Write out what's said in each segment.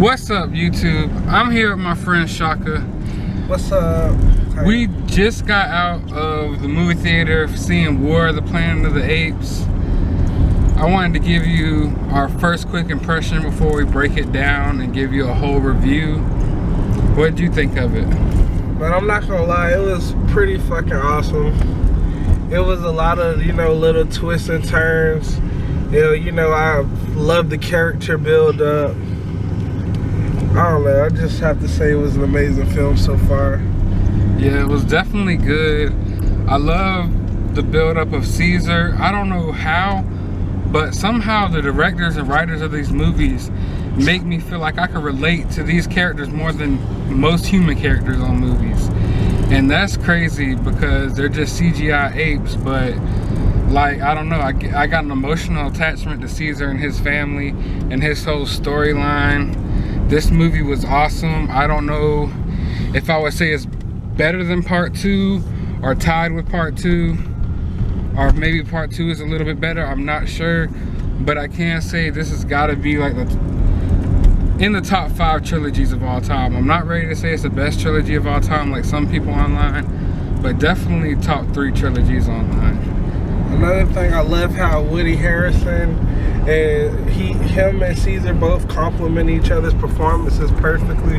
What's up, YouTube? I'm here with my friend Shaka. What's up? We just got out of the movie theater seeing War of the Planet of the Apes. I wanted to give you our first quick impression before we break it down and give you a whole review. What did you think of it? But I'm not gonna lie, it was pretty fucking awesome. It was a lot of, little twists and turns. I love the character build up. I don't know, I just have to say it was an amazing film so far. Yeah, it was definitely good. I love the build up of Caesar. I don't know how, but somehow the directors and writers of these movies make me feel like I can relate to these characters more than most human characters on movies. And that's crazy because they're just CGI apes, but like, I don't know, I got an emotional attachment to Caesar and his family and his whole storyline. This movie was awesome. I don't know if I would say it's better than part 2 or tied with part 2, or maybe part 2 is a little bit better. I'm not sure, but I can say this has got to be like in the top 5 trilogies of all time. I'm not ready to say it's the best trilogy of all time like some people online, but definitely top 3 trilogies online. Another thing, I love how Woody Harrelson and him and Caesar both complement each other's performances perfectly.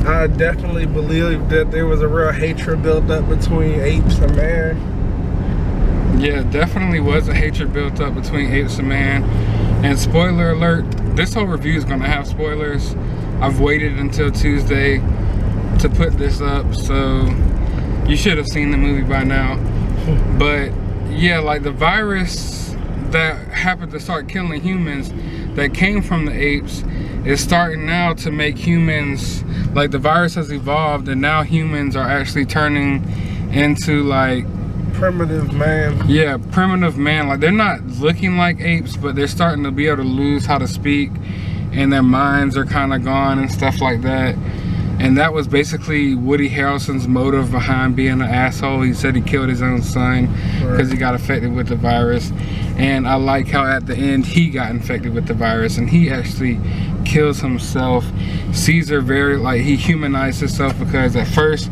I definitely believe that there was a real hatred built up between apes and man. Yeah, definitely was a hatred built up between apes and man. And spoiler alert, this whole review is gonna have spoilers. I've waited until Tuesday to put this up, so you should have seen the movie by now. But yeah, like the virus that happened to start killing humans that came from the apes is starting now to make humans, like the virus has evolved and now humans are actually turning into like primitive man. Yeah, primitive man. Like they're not looking like apes, but they're starting to be able to lose how to speak and their minds are kind of gone and stuff like that. And that was basically Woody Harrelson's motive behind being an asshole. He said he killed his own son because he got affected with the virus. And I like how at the end he got infected with the virus and he actually kills himself. Caesar he humanized himself because at first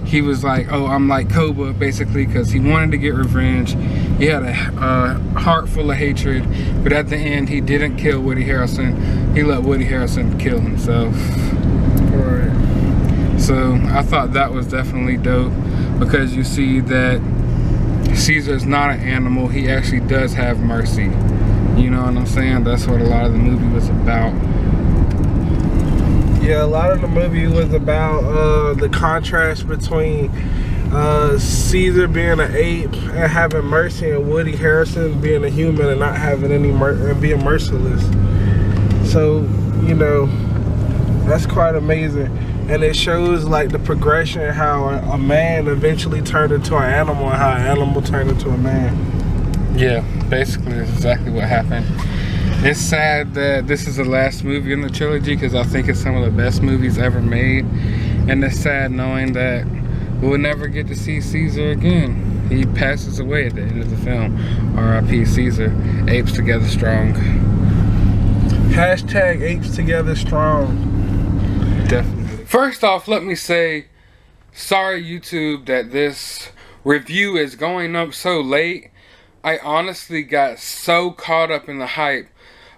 he was like, oh, I'm like Koba, basically, because he wanted to get revenge. He had a heart full of hatred, but at the end he didn't kill Woody Harrelson. He let Woody Harrelson kill himself. Right. So I thought that was definitely dope because you see that Caesar's not an animal. He actually does have mercy. You know what I'm saying? That's what a lot of the movie was about. Yeah, a lot of the movie was about the contrast between Caesar being an ape and having mercy, and Woody Harrelson being a human and not having any and being merciless. So, that's quite amazing. And it shows like the progression, how a man eventually turned into an animal and how an animal turned into a man. Yeah, basically that's exactly what happened. It's sad that this is the last movie in the trilogy because I think it's some of the best movies ever made. And it's sad knowing that we'll never get to see Caesar again. He passes away at the end of the film. R.I.P. Caesar. Apes together strong. Hashtag apes together strong. Definitely. First off, let me say, sorry YouTube that this review is going up so late. I honestly got so caught up in the hype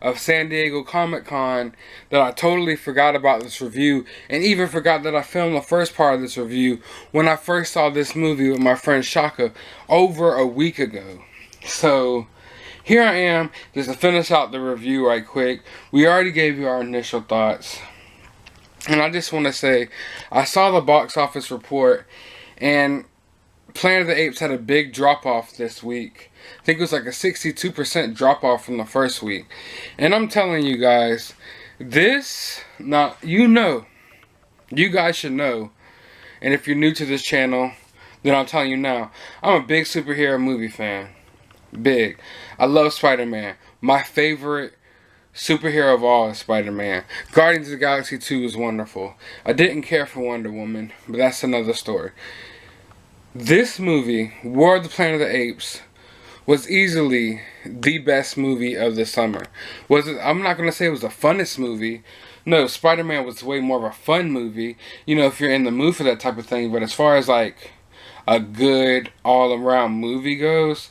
of San Diego Comic-Con that I totally forgot about this review and even forgot that I filmed the first part of this review when I first saw this movie with my friend Shaka over a week ago. So here I am just to finish out the review right quick. We already gave you our initial thoughts. And I just want to say, I saw the box office report and Planet of the Apes had a big drop-off this week. I think it was like a 62% drop-off from the first week. And I'm telling you guys, this, now, you guys should know. And if you're new to this channel, then I'm telling you now, I'm a big superhero movie fan. Big. I love Spider-Man. My favorite superhero of all is Spider-Man. Guardians of the Galaxy 2 is wonderful. I didn't care for Wonder Woman, but that's another story. This movie, War of the Planet of the Apes, was easily the best movie of the summer. Was it? I'm not gonna say it was the funnest movie. No, Spider-Man was way more of a fun movie. You know, if you're in the mood for that type of thing. But as far as like a good all-around movie goes,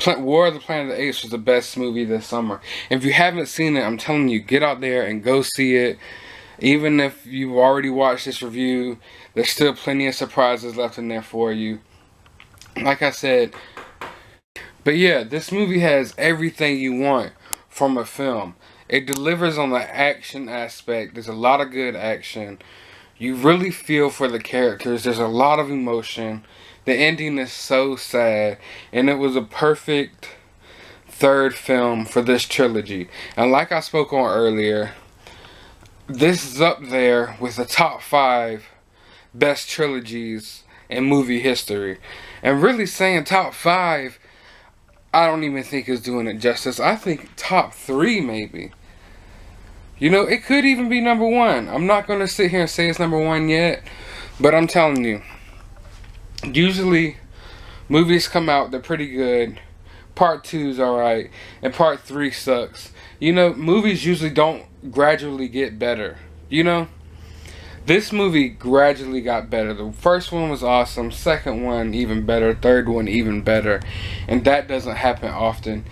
War of the Planet of the Apes was the best movie this summer. If you haven't seen it, I'm telling you, get out there and go see it. Even if you've already watched this review, there's still plenty of surprises left in there for you. Like I said, but yeah, this movie has everything you want from a film. It delivers on the action aspect. There's a lot of good action. You really feel for the characters. There's a lot of emotion. The ending is so sad. And it was a perfect third film for this trilogy. And like I spoke on earlier, this is up there with the top 5 best trilogies in movie history. And really saying top 5, I don't even think is doing it justice. I think top 3 maybe. You know, it could even be number 1. I'm not going to sit here and say it's number 1 yet. But I'm telling you, usually movies come out, they're pretty good. Part 2's alright. And part 3 sucks. You know, movies usually don't gradually get better. You know? This movie gradually got better. The first one was awesome. Second one even better. Third one even better. And that doesn't happen often.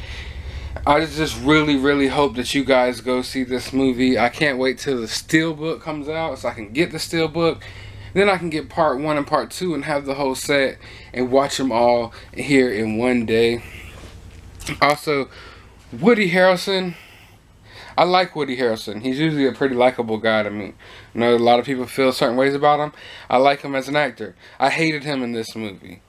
I just really hope that you guys go see this movie. I can't wait till the Steelbook comes out so I can get the Steelbook. Then I can get part 1 and part 2 and have the whole set and watch them all here in one day. Also, Woody Harrelson. I like Woody Harrelson. He's usually a pretty likable guy to me. I know a lot of people feel certain ways about him. I like him as an actor. I hated him in this movie.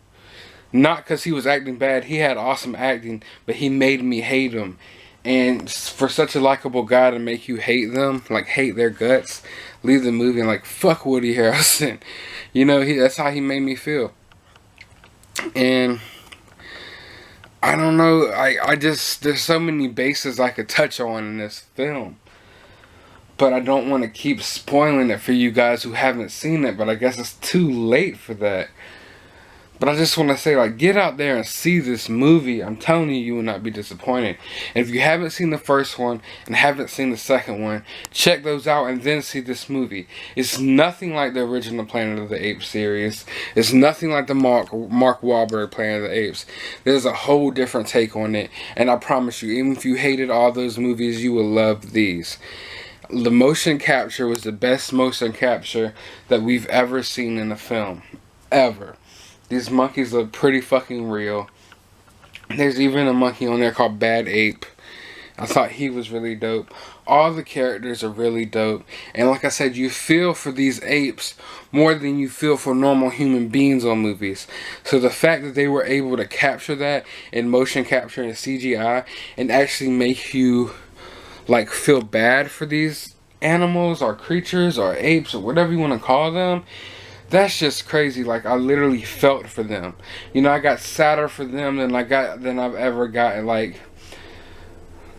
Not because he was acting bad. He had awesome acting, but he made me hate him. And for such a likable guy to make you hate them, like hate their guts, leave the movie and like, fuck Woody Harrelson. You know, that's how he made me feel. And I don't know, I just, there's so many bases I could touch on in this film. But I don't want to keep spoiling it for you guys who haven't seen it, but I guess it's too late for that. But I just want to say, like, get out there and see this movie. I'm telling you, you will not be disappointed. And if you haven't seen the first one and haven't seen the second one, check those out and then see this movie. It's nothing like the original Planet of the Apes series. It's nothing like the Mark Wahlberg Planet of the Apes. There's a whole different take on it. And I promise you, even if you hated all those movies, you will love these. The motion capture was the best motion capture that we've ever seen in a film. Ever. These monkeys look pretty fucking real. There's even a monkey on there called Bad Ape. I thought he was really dope. All the characters are really dope. And like I said, you feel for these apes more than you feel for normal human beings on movies. So the fact that they were able to capture that in motion capture and CGI and actually make you like feel bad for these animals or creatures or apes or whatever you want to call them, that's just crazy. Like, I literally felt for them. You know, I got sadder for them than I've ever gotten, like,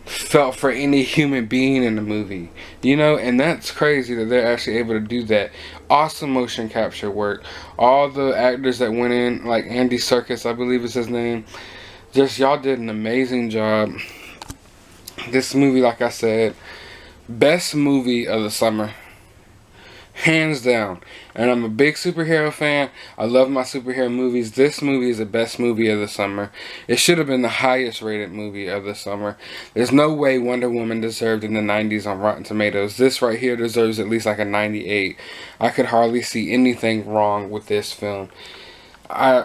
felt for any human being in the movie. You know, and that's crazy that they're actually able to do that. Awesome motion capture work. All the actors that went in, like Andy Serkis, I believe is his name, just y'all did an amazing job. This movie, like I said, best movie of the summer. Hands down. And I'm a big superhero fan. I love my superhero movies. This movie is the best movie of the summer. It should have been the highest rated movie of the summer. There's no way Wonder Woman deserved in the 90s on Rotten Tomatoes. This right here deserves at least like a 98. I could hardly see anything wrong with this film. I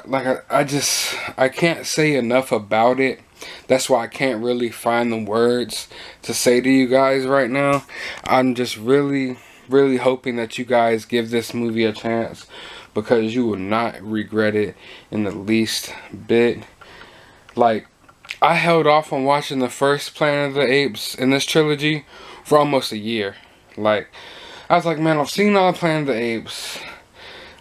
can't say enough about it. That's why I can't really find the words to say to you guys right now. I'm just really hoping that you guys give this movie a chance, because you will not regret it in the least bit. Like, I held off on watching the first Planet of the Apes in this trilogy for almost a year. Like, I was like, man, I've seen all the Planet of the Apes.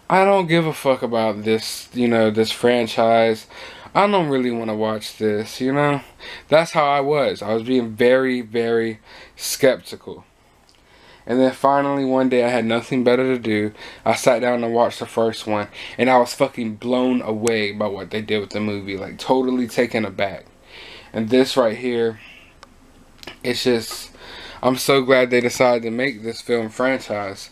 I don't give a fuck about this, you know, this franchise. I don't really want to watch this, you know. That's how I was. I was being very skeptical. And then finally one day I had nothing better to do. I sat down and watched the first one, and I was fucking blown away by what they did with the movie. Like, totally taken aback. And this right here, it's just, I'm so glad they decided to make this film franchise.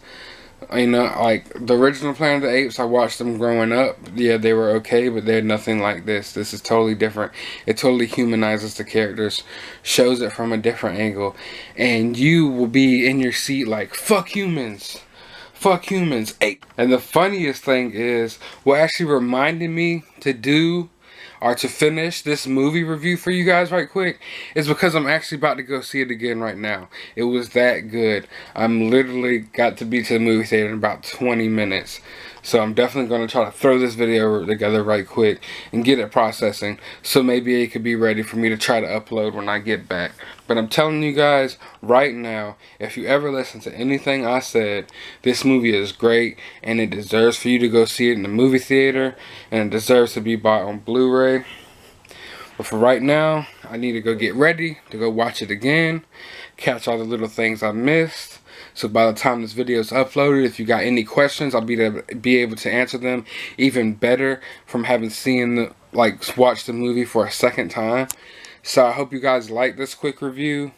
You know, like the original Planet of the Apes, I watched them growing up. Yeah, they were okay, but they're nothing like this. This is totally different. It totally humanizes the characters, shows it from a different angle, and you will be in your seat like, fuck humans. Fuck humans. Ape. And the funniest thing is, what actually reminded me to do or to finish this movie review for you guys right quick is because I'm actually about to go see it again right now. It was that good. I'm literally got to be to the movie theater in about 20 minutes. So I'm definitely going to try to throw this video together right quick and get it processing, so maybe it could be ready for me to try to upload when I get back. But I'm telling you guys right now, if you ever listen to anything I said, this movie is great and it deserves for you to go see it in the movie theater, and it deserves to be bought on Blu-ray. But for right now, I need to go get ready to go watch it again, catch all the little things I missed. So by the time this video is uploaded, if you got any questions, I'll be able to answer them even better from having watched the movie for a second time. So I hope you guys like this quick review.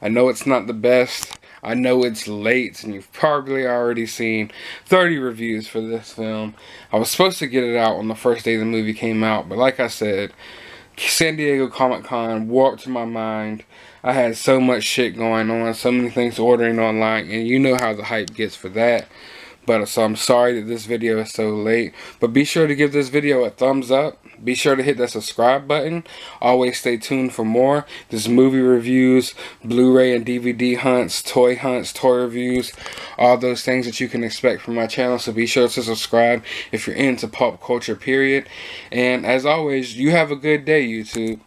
I know it's not the best. I know it's late and you've probably already seen 30 reviews for this film. I was supposed to get it out on the first day the movie came out, but like I said, San Diego Comic-Con warped to my mind. I had so much shit going on, so many things ordering online, and you know how the hype gets for that. But so I'm sorry that this video is so late. But be sure to give this video a thumbs up. Be sure to hit that subscribe button. Always stay tuned for more. This movie reviews, Blu-ray and DVD hunts, toy reviews, all those things that you can expect from my channel. So be sure to subscribe if you're into pop culture, period. And as always, you have a good day, YouTube.